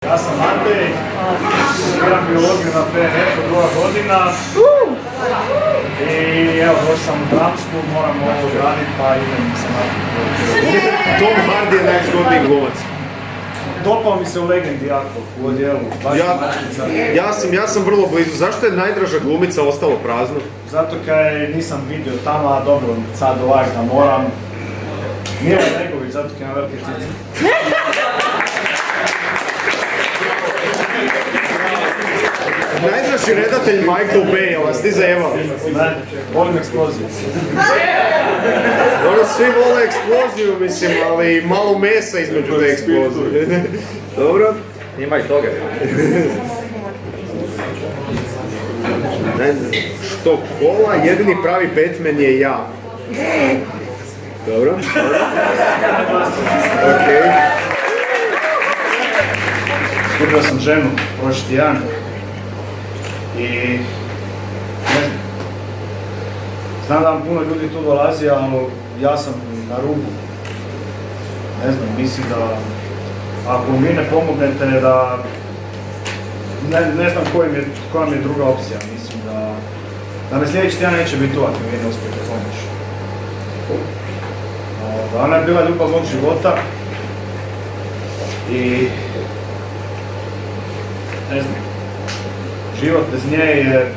Ja sam Matej, studiram biologiju na PNF-u, 2 godina. I evo, došao sam u dramsku, moram ovo odraditi, pa idem se napraviti. Tom Hardy je najzgodniji glumac. Dopao mi se u Legendi jako, u odjelu. Ja sam vrlo blizu. Zašto je najdraža glumica ostalo prazno? Zato kaj nisam vidio tamo, a dobro, sad ovaj da moram. Mila Negović, zato kaj ima velike cice. Najdraži redatelj Michael Bay, jel vas ti zajebali? Ne, volim eksploziju. Dobro, svi vole eksploziju, mislim, ali malo mesa između te eksplozije. Dobro? Ima i toga. Što kola, jedini pravi Batman je ja. Dobro? Okej. Skupio sam ženu prošli tjedan i ne znam da vam puno ljudi tu dolazi, ali ja sam na rubu. Ne znam, mislim da ako mi ne pomognete da ne znam koja mi je druga opcija, mislim da me sljedeći tjedan neće biti tu ako mi ne uspijete pomoći. Ona je bila ljubav mog života i ne znam, život bez nje je,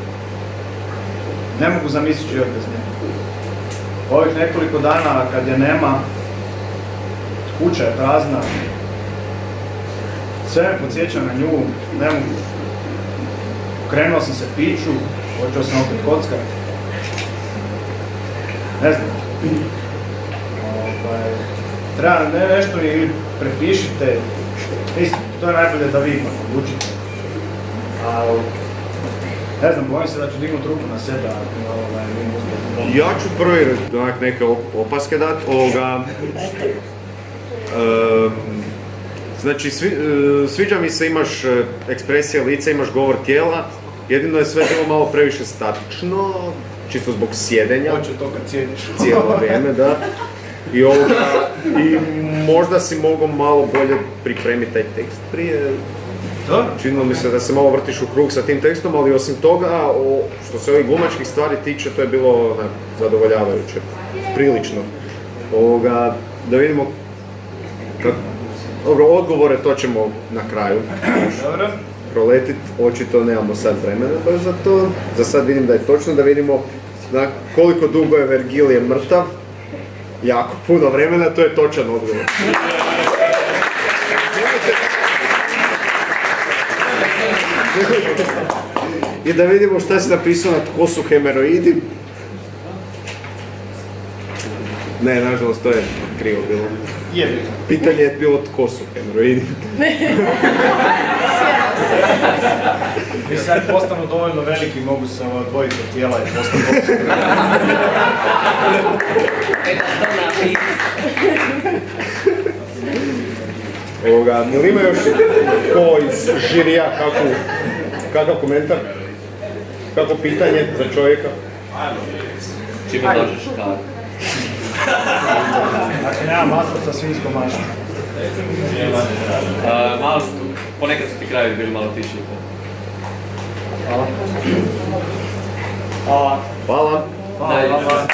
ne mogu zamisliti život bez nje. Ovih nekoliko dana kad je nema, kuća je prazna, sve me podsjeća na nju, ne mogu. Okrenuo sam se piću, počeo sam opet kockati. Ne znam. Treba nešto ili prepišite, mislim, to je najbolje da vi odlučite. Ali, ne znam, bojim se da ću dignuti ruku na sebe, Ja ću prvi neke opaske dati. Znači, sviđa mi se, imaš ekspresija lica, imaš govor tijela, jedino je sve bilo malo previše statično, čisto zbog sjedenja. Hoće to kad sjediš. Cijelo vrijeme, da. I možda si mogao malo bolje pripremiti taj tekst prije. Činilo mi se da se malo vrtiš u krug sa tim tekstom, ali osim toga, što se ovih glumačkih stvari tiče, to je bilo zadovoljavajuće, prilično. Da vidimo dobro, odgovore to ćemo na kraju. Dobro. Proletit, očito nemamo sad vremena baš za to. Za sad vidim da je točno, da vidimo koliko dugo je Vergilije mrtav. Jako puno vremena, to je točan odgovor. I da vidimo šta si napisao na tko su hemeroidi. Ne, nažalost, to je krivo bilo. Pitanje je bilo tko su hemeroidi. Mi sad postanu dovoljno veliki, mogu se odvojiti od tijela i postanu Jel ima još ko iz žirija kakav komentar? Kako pitanje za čovjeka? Čime dođeš kar? Dakle, nema masla sa svinskom mašom. Malo su, ponekad su ti krajevi bili malo tiši. Hvala. Hvala. Hvala.